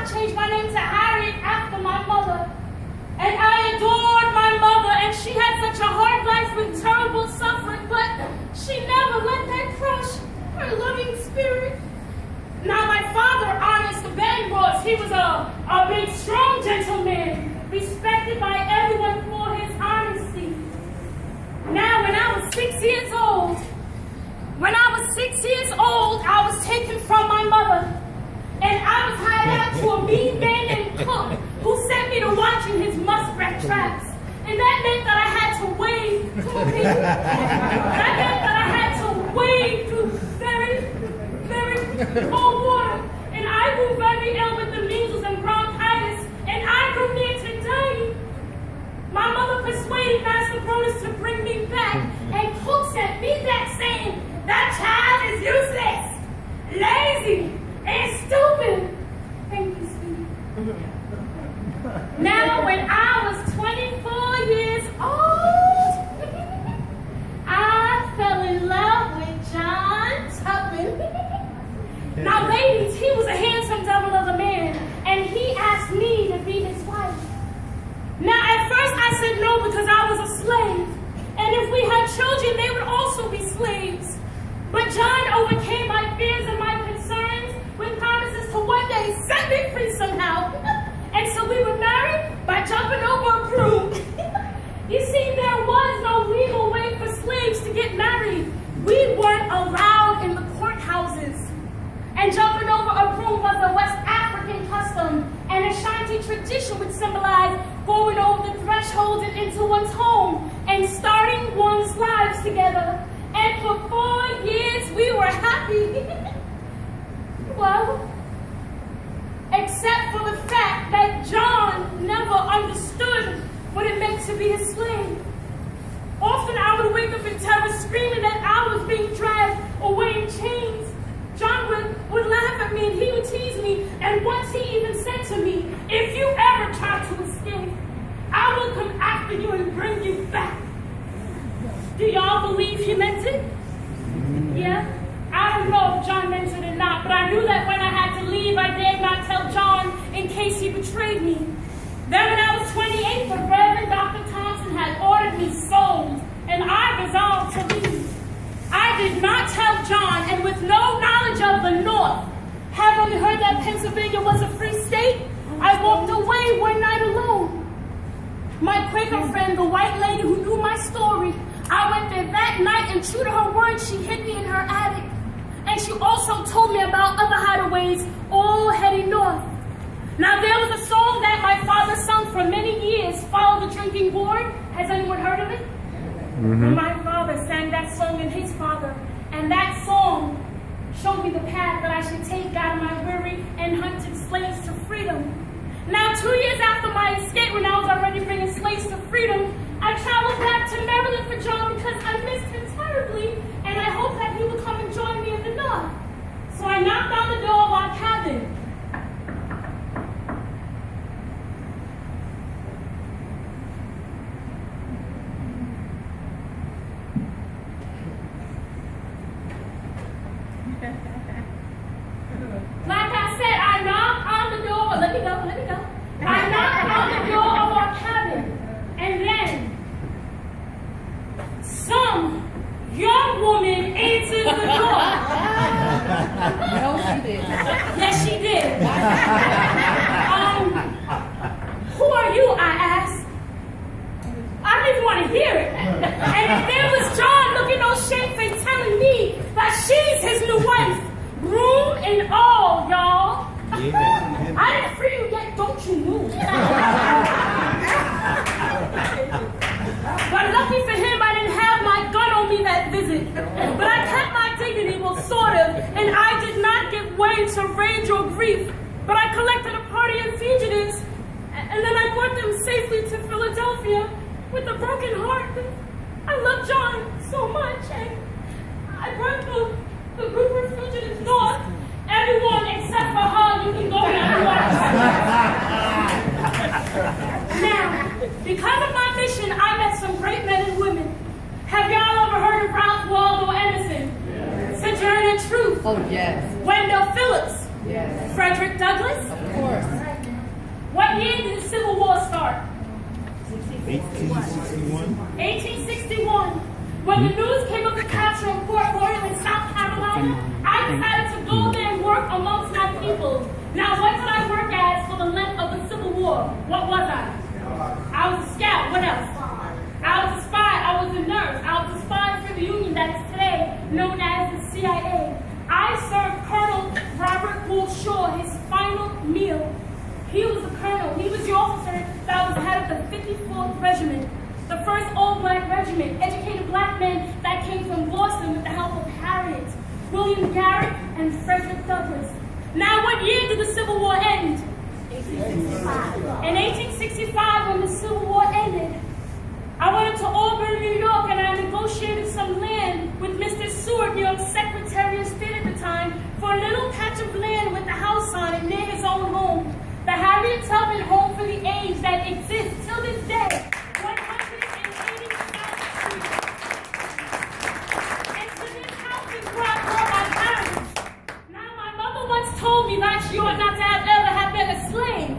father changed my name to Harriet after my mother. And I adored my mother, and she had such a hard life with terrible suffering, but she never let that crush her loving spirit. Now my father, honest Ben, he was a big, strong gentleman, respected by everyone for his honesty. Now when I was 6 years old, I was taken from my mother, and I was hired out to a mean man named Cook, who sent me to watching his muskrat traps. And that meant that I had to wade through very, very cold water. And I grew very ill with the measles and bronchitis, and I grew near to dying. My mother persuaded Master Cronus to bring me back, and Cook sent me back saying, "That child is useless, lazy, and stupid." Thank you, sweetie. Now, when I was 24 years old, I fell in love with John Tubman. Now, ladies, he was a handsome devil of a man, and he asked me to be his wife. Now, at first, I said no because I was a slave, and if we had children, they would also be slaves. But John overcame my fears and my concerns with promises to one day set me free somehow. And so we were married by jumping over a broom. You see, there was no legal way for slaves to get married. We weren't allowed in the courthouses. And jumping over a broom was a West African custom and Ashanti tradition, which symbolized going over the threshold and into one's home and starting one's lives together. And for 4 years, we were happy. Well, except for the fact that John never understood what it meant to be a slave. Often I would wake up in terror screaming that I was being dragged away in chains. John would laugh at me and he would tease me, and once he even said to me, "If you ever try to escape, I will come after you and bring you back." Do y'all believe he meant it? Yeah? I don't know if John meant it or not, but I knew that when I had to leave, I dared not tell John in case he betrayed me. Then when I was 28, the Reverend Dr. Thompson had ordered me sold, and I resolved to leave. I did not tell John, and with no knowledge of the North, having heard that Pennsylvania was a free state, I walked away one night alone. My Quaker friend, the white lady who knew my story, I went there that night, and true to her word, she hid me in her attic. And she also told me about other hideaways, all heading north. Now, there was a song that my father sung for many years, "Follow the Drinking Gourd." Has anyone heard of it? Mm-hmm. My father sang that song in his father, and that song showed me the path that I should take out of my weary and hunted slaves to freedom. Now, 2 years after my escape, when I was already bringing slaves to freedom, I traveled back to Maryland for John because I missed him terribly, and I hoped that he would come and join me in the North. So I knocked on the door of our cabin. Like I said, I knocked on the door. Let me go. I knocked on the door of our cabin, and then some young woman answers the door. No, she did. Yes, she did. Who are you? I asked. I didn't even want to hear it. And there was John looking all shamefaced, telling me that she's his new wife. Broom and all, y'all. Yeah. I didn't free you yet, don't you move. But lucky for him, I didn't have my gun on me that visit. But I kept my dignity, well, sort of, and I did not give way to rage or grief. But I collected a party of fugitives, and then I brought them safely to Philadelphia with a broken heart. I love John so much, and I brought the group of fugitives north. Everyone except for her, you can go now. Now, because of my mission, I met some great men and women. Have y'all ever heard of Ralph Waldo Emerson? Yes. Sojourner Truth? Oh, yes. Wendell Phillips? Yes. Frederick Douglass? Of course. What year did the Civil War start? 1861. 1861. When the news came of the capture of Port Royal in South Carolina, I decided to go there and work amongst my people. Now, what did I work as for the length of the Civil War? What was I? I was a scout. What else? I was a spy. I was a nurse. I was a spy for the Union that is today known as the CIA. I served Colonel Robert Gould Shaw his final meal. He was a colonel. He was the officer that was head of the 54th Regiment, the first all-black regiment, educated black men that came from Boston with the help of Harriet, William Garrett, and Frederick Douglass. Now, what year did the Civil War end? 1865. In 1865, when the Civil War ended, I went to Auburn, New York, and I negotiated some land with Mr. Seward, New York's Secretary of State at the time, for a little patch of land with a house on it near his own home. The Harriet Tubman Home for the Aged that exists till this day, 180 South Street. And to this house is where I brought my parents. Now, my mother once told me that she ought not to have ever have been a slave.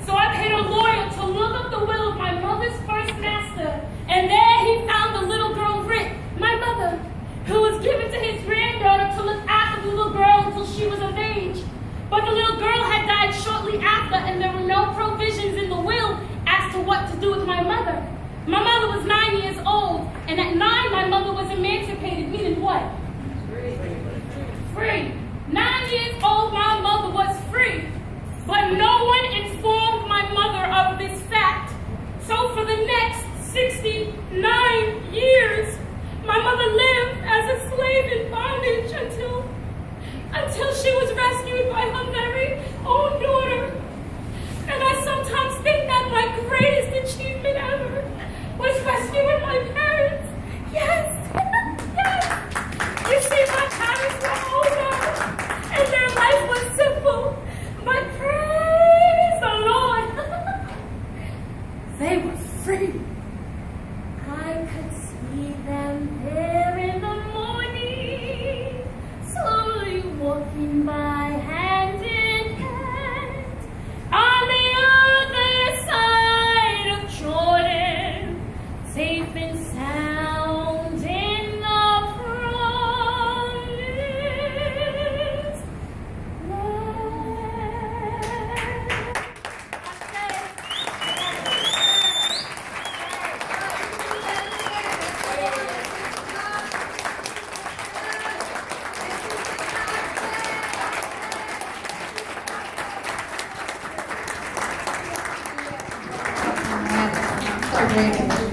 So I paid a lawyer to look up the will of my mother's first master, and there he found the little girl Rick, my mother, who was given to his granddaughter to look after the little girl until she was of age. But the little girl had died shortly after, and there were no provisions in the will as to what to do with my mother. My mother was 9 years old, and at 9, my mother was emancipated, meaning what? Free. 9 years old, my mother was free. But no one informed my mother of this fact. So for the next 69 years, my mother lived as a slave in bondage until she was rescued by her very own daughter. And I sometimes think that my greatest achievement ever was rescuing my parents. Yes, yes. You see, my parents were older, and their life was simple, but praise the Lord, they were free. I could see them there in the morning, slowly walking by hand in hand on the other side of Jordan, safe and sound in the promised So great.